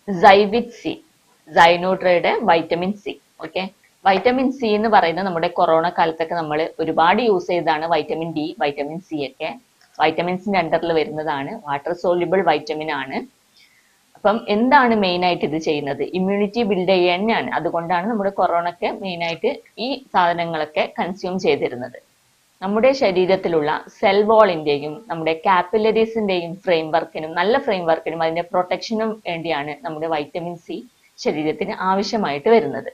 സൈവിക് സി, സൈനോട്രയുടെ vitamin C. Okay, vitamin C എന്ന് പറയുന്നത് നമ്മുടെ കൊറോണ കാലത്തൊക്കെ നമ്മൾ ഒരുപാട് യൂസ് ചെയ്തതാണ്. വൈറ്റമിൻ ഡി, വൈറ്റമിൻ സി ഒക്കെ വൈറ്റമിൻസിന്റെ അണ്ടറിൽ വരുന്നതാണ്. വാട്ടർ സോല്യൂബിൾ വൈറ്റമിൻ ആണ്. അപ്പം എന്താണ് മെയിൻ ആയിട്ട് ഇത് ചെയ്യുന്നത്? ഇമ്മ്യൂണിറ്റി ബിൽഡ് ചെയ്യാൻ തന്നെയാണ്. അതുകൊണ്ടാണ് നമ്മുടെ കൊറോണയ്ക്ക് മെയിൻ ആയിട്ട് ഈ സാധനങ്ങളൊക്കെ കൺസ്യൂം ചെയ്തിരുന്നത്. നമ്മുടെ ശരീരത്തിലുള്ള സെൽ വാളിന്റെയും നമ്മുടെ കാപ്പിലറീസിന്റെയും ഫ്രെയിം വർക്കിനും, നല്ല ഫ്രെയിം വർക്കിനും അതിന്റെ പ്രൊട്ടക്ഷനും വേണ്ടിയാണ് നമ്മുടെ വൈറ്റമിൻ സി ശരീരത്തിന് ആവശ്യമായിട്ട് വരുന്നത്.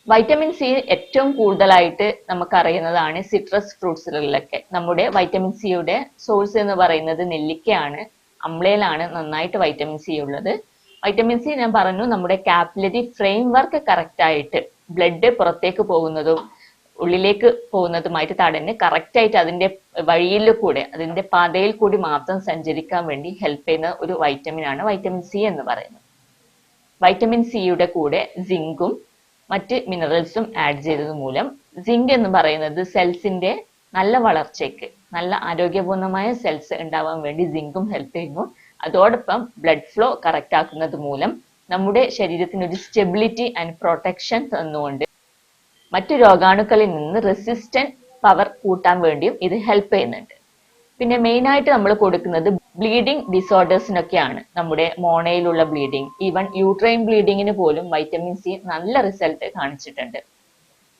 വൈറ്റമിൻ സി ഏറ്റവും കൂടുതലായിട്ട് നമുക്കറിയുന്നതാണ് സിട്രസ് ഫ്രൂട്ട്സുകളിലൊക്കെ. നമ്മുടെ വൈറ്റമിൻ സിയുടെ സോഴ്സ് എന്ന് പറയുന്നത് നെല്ലിക്കയാണ്, അമ്ലയിലാണ് നന്നായിട്ട് വൈറ്റമിൻ സി ഉള്ളത്. വൈറ്റമിൻ സി ഞാൻ പറഞ്ഞു, നമ്മുടെ കാപ്പിലറി ഫ്രെയിം വർക്ക് കറക്റ്റ് ആയിട്ട് ബ്ലഡ് പുറത്തേക്ക് പോകുന്നതും ഉള്ളിലേക്ക് പോകുന്നതുമായിട്ട് തടഞ്ഞ് കറക്റ്റ് ആയിട്ട് അതിന്റെ വഴിയിൽ കൂടെ, അതിന്റെ പാതയിൽ കൂടി മാത്രം സഞ്ചരിക്കാൻ വേണ്ടി ഹെൽപ്പ് ചെയ്യുന്ന ഒരു വൈറ്റമിൻ ആണ് വൈറ്റമിൻ സി എന്ന് പറയുന്നത്. വൈറ്റമിൻ സിയുടെ കൂടെ സിങ്കും മറ്റ് മിനറൽസും ആഡ് ചെയ്തത് മൂലം, സിങ്ക് എന്ന് പറയുന്നത് സെൽസിന്റെ നല്ല വളർച്ചയ്ക്ക്, നല്ല ആരോഗ്യപൂർണമായ സെൽസ് ഉണ്ടാവാൻ വേണ്ടി സിങ്കും ഹെൽപ്പ് ചെയ്യുന്നു. അതോടൊപ്പം ബ്ലഡ് ഫ്ലോ കറക്റ്റ് ആക്കുന്നത് മൂലം നമ്മുടെ ശരീരത്തിന് ഒരു സ്റ്റെബിലിറ്റി ആൻഡ് പ്രൊട്ടക്ഷൻ തന്നുകൊണ്ട് മറ്റു രോഗാണുക്കളിൽ നിന്ന് റെസിസ്റ്റന്റ് പവർ കൂട്ടാൻ വേണ്ടിയും ഇത് ഹെൽപ്പ് ചെയ്യുന്നുണ്ട്. പിന്നെ മെയിൻ ആയിട്ട് നമ്മൾ കൊടുക്കുന്നത് ബ്ലീഡിംഗ് ഡിസോർഡേഴ്സിനൊക്കെയാണ്. നമ്മുടെ മോണയിലുള്ള ബ്ലീഡിംഗ്, ഈവൻ യൂട്രൈൻ ബ്ലീഡിങ്ങിന് പോലും വൈറ്റമിൻ സി നല്ല റിസൾട്ട് കാണിച്ചിട്ടുണ്ട്.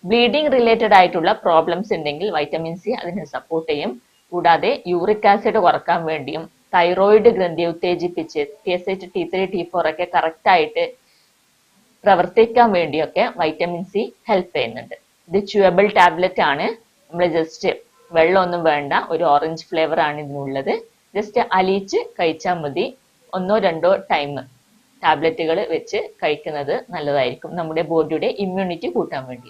ബ്ലീഡിംഗ് റിലേറ്റഡ് ആയിട്ടുള്ള പ്രോബ്ലംസ് ഉണ്ടെങ്കിൽ വൈറ്റമിൻ സി അതിനെ സപ്പോർട്ട് ചെയ്യും. കൂടാതെ യൂറിക് ആസിഡ് കുറക്കാൻ വേണ്ടിയും തൈറോയിഡ് ഗ്രന്ഥിയെ ഉത്തേജിപ്പിച്ച് TSH, T3, T4 ഒക്കെ കറക്റ്റ് ആയിട്ട് പ്രവർത്തിക്കാൻ വേണ്ടിയൊക്കെ വൈറ്റമിൻ സി ഹെൽപ്പ് ചെയ്യുന്നുണ്ട്. ഇത് ച്യൂവബിൾ ടാബ്ലറ്റ് ആണ്. നമ്മൾ ജസ്റ്റ് വെള്ളമൊന്നും വേണ്ട, ഒരു ഓറഞ്ച് ഫ്ലേവർ ആണ് ഇതിനുള്ളത്. ജസ്റ്റ് അലിയിച്ച് കഴിച്ചാൽ മതി. 1-2 ടൈം ടാബ്ലറ്റുകൾ വെച്ച് കഴിക്കുന്നത് നല്ലതായിരിക്കും നമ്മുടെ ബോഡിയുടെ ഇമ്മ്യൂണിറ്റി കൂട്ടാൻ വേണ്ടി.